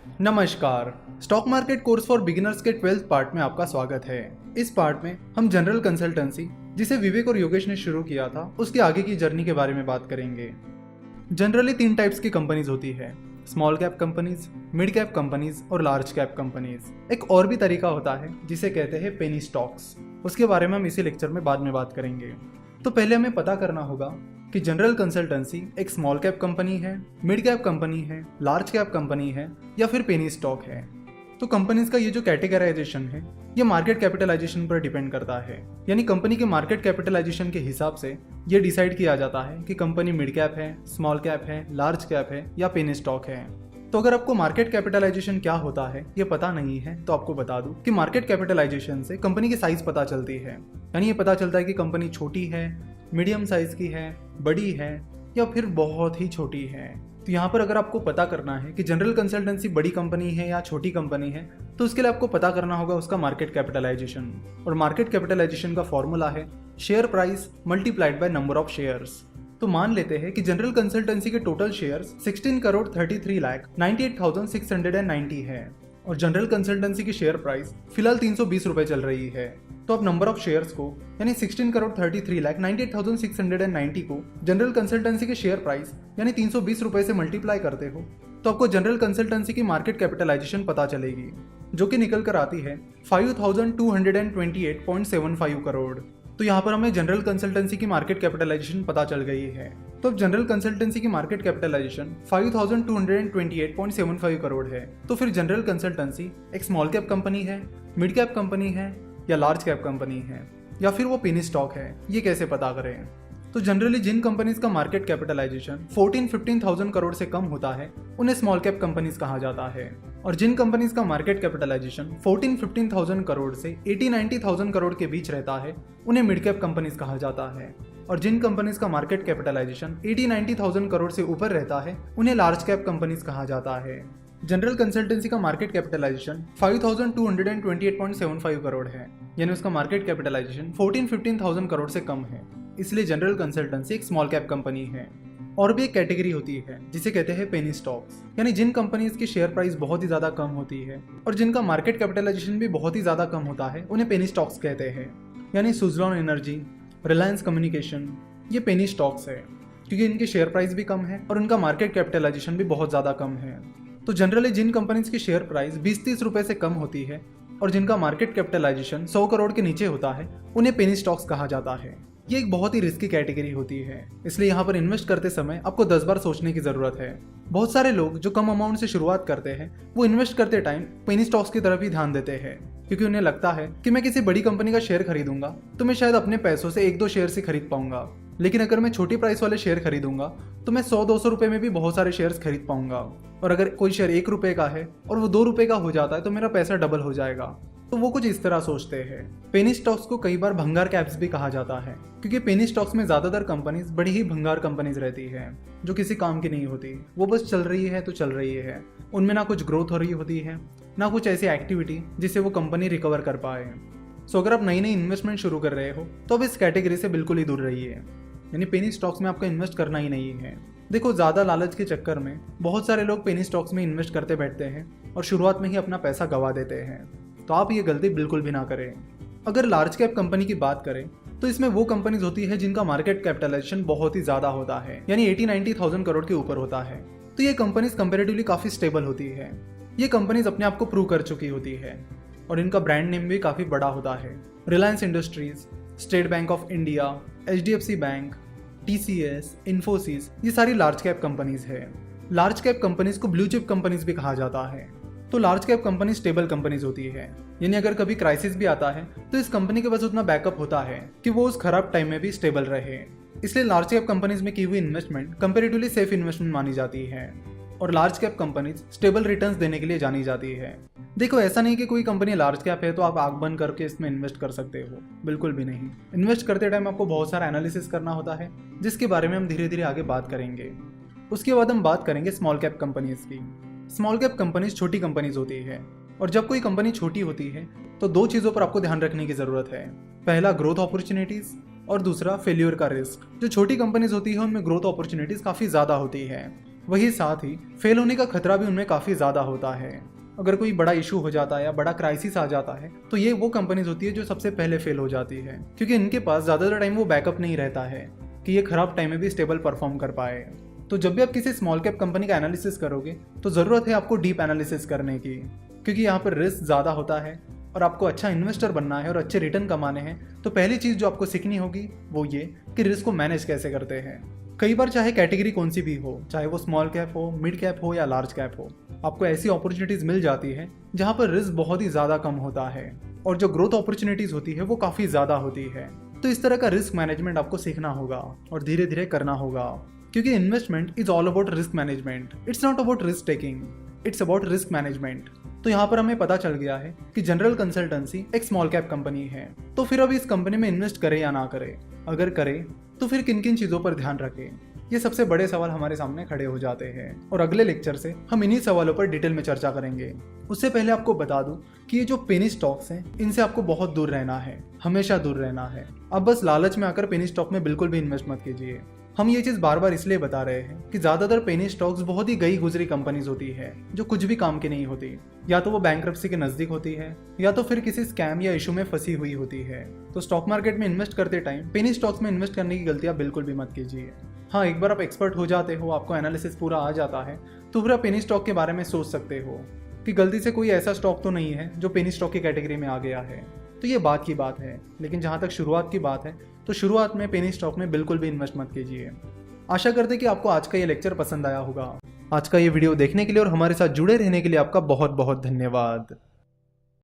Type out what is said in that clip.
नमस्कार। Stock market course for beginners के 12th part में आपका स्वागत है। इस पार्ट में हम जनरल कंसल्टेंसी, जिसे विवेक और योगेश ने शुरू किया था, उसके आगे की जर्नी के बारे में बात करेंगे। जनरली 3 टाइप्स की कंपनीज होती है, small cap companies, mid cap companies और लार्ज कैप कंपनीज। एक और भी तरीका होता है जिसे कहते हैं पेनी स्टॉक्स। उसके बारे में हम इसी लेक्चर में बाद में बात करेंगे। तो पहले हमें पता करना होगा कि जनरल कंसल्टेंसी एक स्मॉल कैप कंपनी है, मिड कैप कंपनी है, लार्ज कैप कंपनी है या फिर पेनी स्टॉक है। तो कंपनीज का ये जो कैटेगराइजेशन है ये मार्केट कैपिटलाइजेशन पर डिपेंड करता है, यानी कंपनी के मार्केट कैपिटलाइजेशन के हिसाब से ये डिसाइड किया जाता है कि कंपनी मिड कैप है, स्मॉल कैप है, लार्ज कैप है या पेनी स्टॉक है। तो अगर आपको मार्केट कैपिटलाइजेशन क्या होता है ये पता नहीं है तो आपको बता दूं कि मार्केट कैपिटलाइजेशन से कंपनी की साइज पता चलती है, यानी ये पता चलता है कि कंपनी छोटी है, मीडियम साइज की है, बड़ी है या फिर बहुत ही छोटी है। तो यहाँ पर अगर आपको पता करना है कि जनरल कंसल्टेंसी बड़ी कंपनी है या छोटी कंपनी है तो उसके लिए आपको पता करना होगा उसका मार्केट कैपिटलाइजेशन। और मार्केट कैपिटलाइजेशन का फॉर्मूला है share price multiplied by number of shares. तो मान लेते हैं कि जनरल कंसल्टेंसी के टोटल शेयर्स 16,33,98,690 है और जनरल कंसल्टेंसी की शेयर प्राइस फिलहाल 320 रुपए चल रही है। तो आप नंबर ऑफ शेयर्स को यानी 16,33,98,690 को जनरल कंसल्टेंसी के शेयर प्राइस यानी 320 रुपए से मल्टीप्लाई करते हो तो आपको जनरल कंसल्टेंसी की मार्केट कैपिटलाइजेशन पता चलेगी, जो कि निकल कर आती है 5,228.75 करोड़। तो यहाँ पर हमें जनरल कंसल्टेंसी की मार्केट कैपिटलाइजेशन पता चल गई है। तो अब जनरल कंसल्टेंसी की मार्केट कैपिटलाइजेशन 5,228.75 करोड़ है। तो फिर जनरल कंसल्टेंसी एक स्मॉल कैप कंपनी है, मिड कैप कंपनी है या लार्ज कैप कंपनी है या फिर वो पेनी स्टॉक है, ये कैसे पता करें? तो जनरली जिन कंपनीज का मार्केट कैपिटलाइजेशन 14-15,000 करोड़ से कम होता है उन्हें स्मॉल कैप कंपनीज कहा जाता है, और जिन कंपनीज का मार्केट कैपिटलाइजेशन 14-15,000 करोड़ से 80-90,000 करोड़ के बीच रहता है उन्हें मिड कैप कंपनीज कहा जाता है, और जिन कंपनीज का मार्केट कैपिटलाइजेशन 80-90,000 करोड़ से ऊपर रहता है उन्हें लार्ज कैप कंपनीज कहा जाता है। जनरल कंसल्टेंसी का मार्केट कैपिटलाइजेशन 5,228.75 करोड़ है, यानी उसका मार्केट कैपिटलाइजेशन 14-15,000 करोड़ से कम है, इसलिए जनरल कंसल्टेंसी एक स्मॉल कैप कंपनी है। और भी एक कैटेगरी होती है जिसे कहते हैं पेनी स्टॉक्स, यानी जिन कंपनीज की शेयर प्राइस बहुत ही ज्यादा कम होती है और जिनका मार्केट कैपिटलाइजेशन भी बहुत ही ज्यादा कम होता है उन्हें पेनी स्टॉक्स कहते हैं। यानी सुज़लॉन एनर्जी, रिलायंस कम्युनिकेशन, ये पेनी स्टॉक्स है क्योंकि इनकी शेयर प्राइस भी कम है और उनका मार्केट कैपिटलाइजेशन भी बहुत ज्यादा कम है। तो जनरली जिन कंपनीज की शेयर प्राइस 20-30 रुपए से कम होती है और जिनका मार्केट कैपिटलाइजेशन 100 करोड़ के नीचे होता है उन्हें पेनी स्टॉक्स कहा जाता है। ये एक बहुत ही रिस्की कैटेगरी होती है, इसलिए यहाँ पर इन्वेस्ट करते समय आपको 10 बार सोचने की जरूरत है। बहुत सारे लोग जो कम अमाउंट से शुरुआत करते हैं वो इन्वेस्ट करते टाइम पेनी स्टॉक्स की तरफ ही ध्यान देते हैं, क्योंकि उन्हें लगता है कि मैं किसी बड़ी कंपनी का शेयर खरीदूंगा तो मैं शायद अपने पैसों से 1-2 शेयर से खरीद पाऊंगा, लेकिन अगर मैं छोटी प्राइस वाले शेयर खरीदूंगा तो मैं 100-200 रुपए में भी बहुत सारे शेयर्स खरीद पाऊंगा, और अगर कोई शेयर 1 रुपए का है और वो 2 रुपए का हो जाता है तो मेरा पैसा डबल हो जाएगा। तो वो कुछ इस तरह सोचते हैं। पेनी स्टॉक्स को कई बार भंगार कैप्स भी कहा जाता है, क्योंकि पेनी स्टॉक्स में ज्यादातर कंपनीज बड़ी ही भंगार कंपनीज रहती है जो किसी काम की नहीं होती, वो बस चल रही है तो चल रही है। उनमें ना कुछ ग्रोथ हो रही होती है ना कुछ ऐसी एक्टिविटी जिससे वो कंपनी रिकवर कर पाए। सो अगर आप नई नई इन्वेस्टमेंट शुरू कर रहे हो तो अब इस कैटेगरी से बिल्कुल ही दूर रहिए, यानी पेनी स्टॉक्स में आपको इन्वेस्ट करना ही नहीं है। देखो, ज़्यादा लालच के चक्कर में बहुत सारे लोग पेनी स्टॉक्स में इन्वेस्ट करते बैठते हैं और शुरुआत में ही अपना पैसा गंवा देते हैं, तो आप ये गलती बिल्कुल भी ना करें। अगर लार्ज कैप कंपनी की बात करें तो इसमें वो कंपनीज होती है जिनका मार्केट कैपिटलाइजेशन बहुत ही ज़्यादा होता है, यानी 80-90,000 करोड़ के ऊपर होता है। तो ये कंपनीज कंपेरेटिवली काफ़ी स्टेबल होती है। ये कंपनीज अपने आप को प्रूव कर चुकी होती है और इनका ब्रांड नेम भी काफ़ी बड़ा होता है। Reliance industries, state bank of India, HDFC bank, TCS, Infosys, ये सारी लार्ज कैप कंपनीज है। लार्ज कैप कंपनीज को ब्लू चिप कंपनीज भी कहा जाता है। तो large cap company stable companies होती है, यानी अगर कभी क्राइसिस भी आता है तो इस कंपनी के पास उतना बैकअप होता है कि वो उस खराब टाइम में भी स्टेबल रहे। इसलिए लार्ज कैप कंपनीज में की हुई इन्वेस्टमेंट कंपेरेटिवली सेफ इन्वेस्टमेंट मानी जाती है और large cap companies stable returns देने के लिए जानी जाती है। देखो, ऐसा नहीं कि कोई कंपनी लार्ज कैप है तो आप आंख बंद करके इसमें इन्वेस्ट कर सकते हो, बिल्कुल भी नहीं। इन्वेस्ट करते टाइम आपको बहुत सारा एनालिसिस करना होता है, जिसके बारे में हम धीरे धीरे आगे बात करेंगे। उसके बाद हम बात करेंगे स्मॉल कैप कंपनीज की। स्मॉल कैप कंपनीज छोटी कंपनीज होती है, और जब कोई कंपनी छोटी होती है तो 2 चीज़ों पर आपको ध्यान रखने की ज़रूरत है। पहला, ग्रोथ अपॉर्चुनिटीज़, और दूसरा फेल्यूर का रिस्क। जो छोटी कंपनीज होती है उनमें ग्रोथ अपॉर्चुनिटीज़ काफ़ी ज़्यादा होती है, वही साथ ही फेल होने का खतरा भी उनमें काफ़ी ज़्यादा होता है। अगर कोई बड़ा इशू हो जाता है या बड़ा क्राइसिस आ जाता है तो ये वो कंपनीज होती है जो सबसे पहले फेल हो जाती है, क्योंकि इनके पास ज़्यादातर टाइम वो बैकअप नहीं रहता है कि ये खराब टाइम में भी स्टेबल परफॉर्म कर पाए। तो जब भी आप किसी स्मॉल कैप कंपनी का एनालिसिस करोगे तो ज़रूरत है आपको डीप एनालिसिस करने की, क्योंकि यहाँ पर रिस्क ज़्यादा होता है और आपको अच्छा इन्वेस्टर बनना है और अच्छे रिटर्न कमाने हैं। तो पहली चीज़ जो आपको सीखनी होगी वो ये कि रिस्क को मैनेज कैसे करते हैं। कई बार चाहे कैटेगरी कौन सी भी हो, चाहे वो स्मॉल कैप हो, मिड कैप हो या लार्ज कैप हो, आपको ऐसी अपॉर्चुनिटीज़ मिल जाती है जहाँ पर रिस्क बहुत ही ज़्यादा कम होता है और जो ग्रोथ अपॉर्चुनिटीज़ होती है वो काफ़ी ज़्यादा होती है। तो इस तरह का रिस्क मैनेजमेंट आपको सीखना होगा और धीरे धीरे करना होगा, क्योंकि investment is all about risk management. It's not about risk taking, it's about risk management. तो यहाँ पर हमें पता चल गया है कि जनरल कंसल्टेंसी एक स्मॉल कैप कंपनी है। तो फिर अब इस कंपनी में इन्वेस्ट करें या ना करें, अगर करें तो फिर किन किन चीज़ों पर ध्यान रखें, ये सबसे बड़े सवाल हमारे सामने खड़े हो जाते हैं। और अगले लेक्चर से हम इन्हीं सवालों पर डिटेल में चर्चा करेंगे। उससे पहले आपको बता दूं कि ये जो पेनी स्टॉक्स हैं इनसे आपको बहुत दूर रहना है, हमेशा दूर रहना है। अब बस लालच में आकर पेनी स्टॉक में बिल्कुल भी इन्वेस्ट मत कीजिए। हम ये चीज़ बार बार इसलिए बता रहे हैं कि ज़्यादातर पेनी स्टॉक्स बहुत ही गई गुजरी कंपनीज होती है जो कुछ भी काम की नहीं होती। या तो वो बैंक्रप्सी के नज़दीक होती है या तो फिर किसी स्कैम या इशू में फंसी हुई होती है। तो स्टॉक मार्केट में इन्वेस्ट करते टाइम पेनी स्टॉक्स में इन्वेस्ट करने की गलतियाँ बिल्कुल भी मत कीजिए। हाँ, एक बार आप एक्सपर्ट हो जाते हो, आपको एनालिसिस पूरा आ जाता है, तो फिर आप पेनी स्टॉक के बारे में सोच सकते हो कि गलती से कोई ऐसा स्टॉक तो नहीं है जो पेनी स्टॉक की कैटेगरी में आ गया है। तो ये बात की बात है। लेकिन जहाँ तक शुरुआत की बात है तो शुरुआत में पेनी स्टॉक में बिल्कुल भी इन्वेस्ट मत कीजिए। आशा करते हैं कि आपको आज का ये लेक्चर पसंद आया होगा। आज का ये वीडियो देखने के लिए और हमारे साथ जुड़े रहने के लिए आपका बहुत बहुत धन्यवाद।